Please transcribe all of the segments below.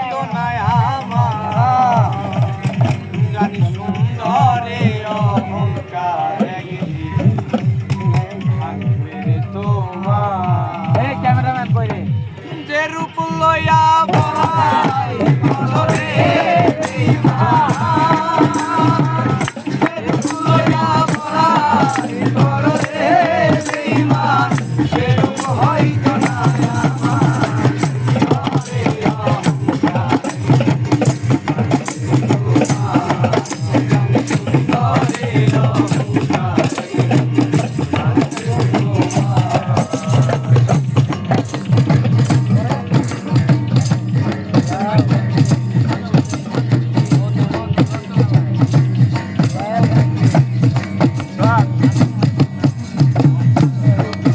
হইতো না আমার জানি সুন্দরে অহংকার একদিন থাকবে রে তোমার। এই ক্যামেরাম্যান কই রে? যে রূপ লইয়া বলাই রে যে রূপ লইয়া বলাই রে বেঈমান সে রূপ হইতো না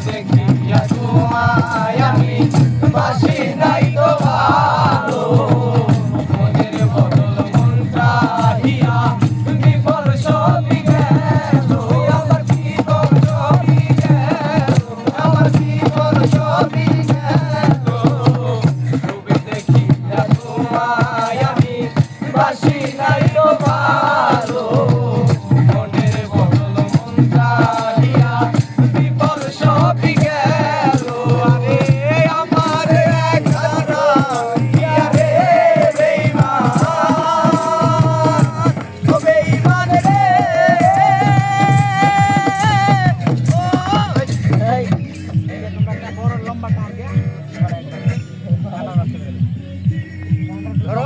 দেখিয়া তোমায় আমি বাসি নাই তো ভালো মনের বদল মন চাহিয়া বিফল সবই গেল আমার বিফল সবই গেল আমার বিফল সবই গেল রূপে দেখিয়া তোমায় আমি বাসি নাই তো ভালো মনের বদল মন চাহিয়া বিফল সবই গেল আরে আমার একখানা ইয়া রে বেঈমান ও বেঈমান রে এই এই যে তোমরা একটা বড় লম্বা টান দিয়া ধরো